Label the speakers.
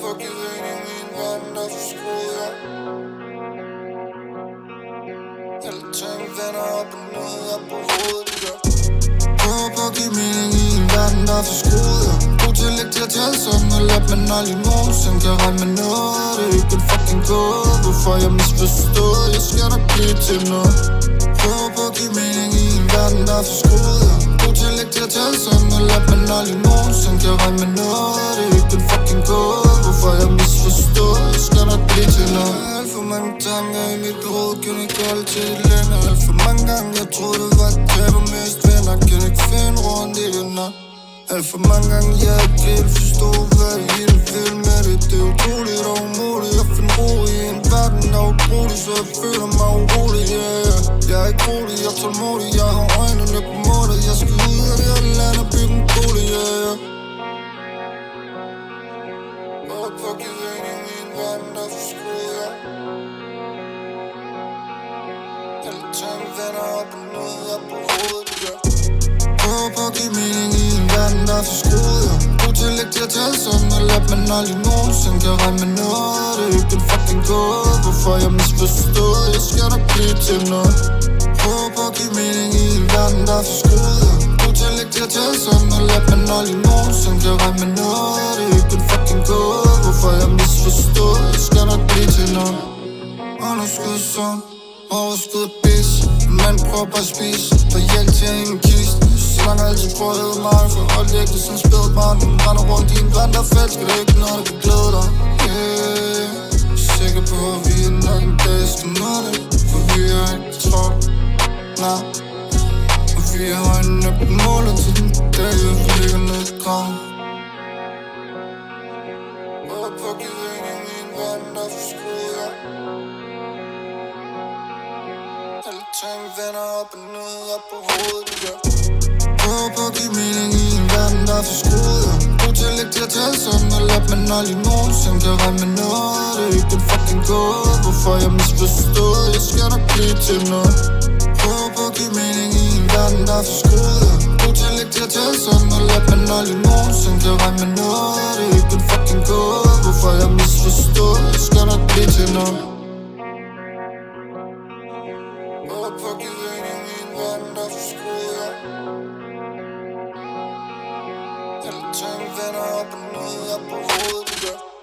Speaker 1: Fucking ind i min verden, der forskruet jeg. Alle ting vender op og ned, op på hovedet, det gør. Prøver på at give mening i en verden, der er forskruet jeg. God til at lægge til at tale sådan og lad man aldrig nogensinde kan regne med noget. Det er ikke en fucking gåde, hvorfor jeg misforstået. Jeg skal nok blive til noget. Prøver på at give mening i en verden, der er forskruet jeg. God til at lægge til at tale sådan og lad man aldrig nogensinde kan regne med noget. Det er ikke en fucking gåde, hvorfor jeg misforstået. Jeg skal nok blive til noget. Alt for mange tanker i mit hoved, kan ikke holde til det længere. Alt for mange gange jeg troede det var et tab og mest venner. Kan ikke finde rundt i det nok. Alt for mange gange jeg ikke helt forstod, hvad det hele vil med det. Det er utroligt og umuligt at finde ro i en verden, der er ubrugelig, så jeg føler mig urolig, yeah. Jeg er ikke rolig, jeg er tålmodig, jeg har øjnene på målet. Jeg skal ud af det her land og bygge en bolig, yeah. Og på at give mening i en verden, der er forskruet, ja. Alle ting vender op og ned, op på hovedet, det gør. Prøver på at give mening i en verden, der er forskruet jeg. God til at lægge til at tale sådan og lad man aldrig nogensinde kan regne med noget. Det er ikke en fucking gåde, hvorfor jeg misforstået. Jeg skal nok blive til noget. Prøver på at give mening i en verden, der er forskruet jeg. God til at lægge til at tale sådan og lad man aldrig nogensinde kan regne med noget. Det er ikke en fucking gåde, hvorfor jeg misforstået. Jeg skal nok blive til noget. Underskud sådan, overskud bis. Man prøver bare at spise, og hjælp til en kiste. Slanger altid på at æde mig, for hold det ikke sådan spillet barn. Den render rundt i en verden, der er falsk, det er ikke noget, der kan glæde dig, yeah. Sikker på, at vi er nok en dag skal nå det, for vi er ikke trådt, nej. Og vi har øjnene på målet til den dag, vi ligger ned i graven. Og på at give mening i en verden, der er forskruet jeg. Alle ting vender op og ned, op på hovedet, det gør. Prøver på at give mening i en verden, der er forskruet jeg. God til at lægge til at tale sådan og lad man aldrig nogensinde kan regne med noget. Det er ikke en fucking gåde, hvorfor jeg misforstået. Jeg skal nok blive til noget. Prøver på at give mening i en verden, der er forskruet jeg. God til at lægge til at tale sådan og lad man aldrig nogensinde kan regne med noget. Det er ikke en fucking gåde, hvorfor jeg misforstået. Jeg skal nok blive til noget. Prøver på at give mening i en verden, der er forskruet jeg. Alle ting vender op og ned, op på hovedet, det gør.